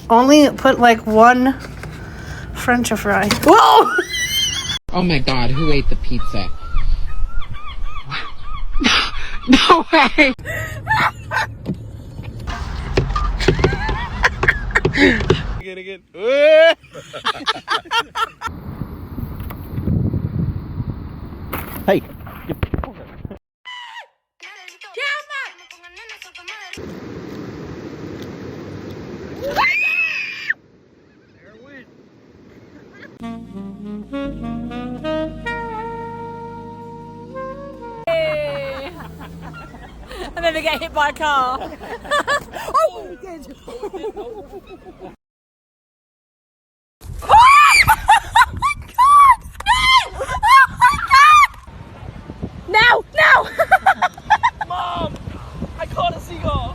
Only put like one French fry. Whoa! Oh my god, who ate the pizza? No way! Again. Hey. And then they get hit by a car. Oh, we did. Mom! I caught a seagull!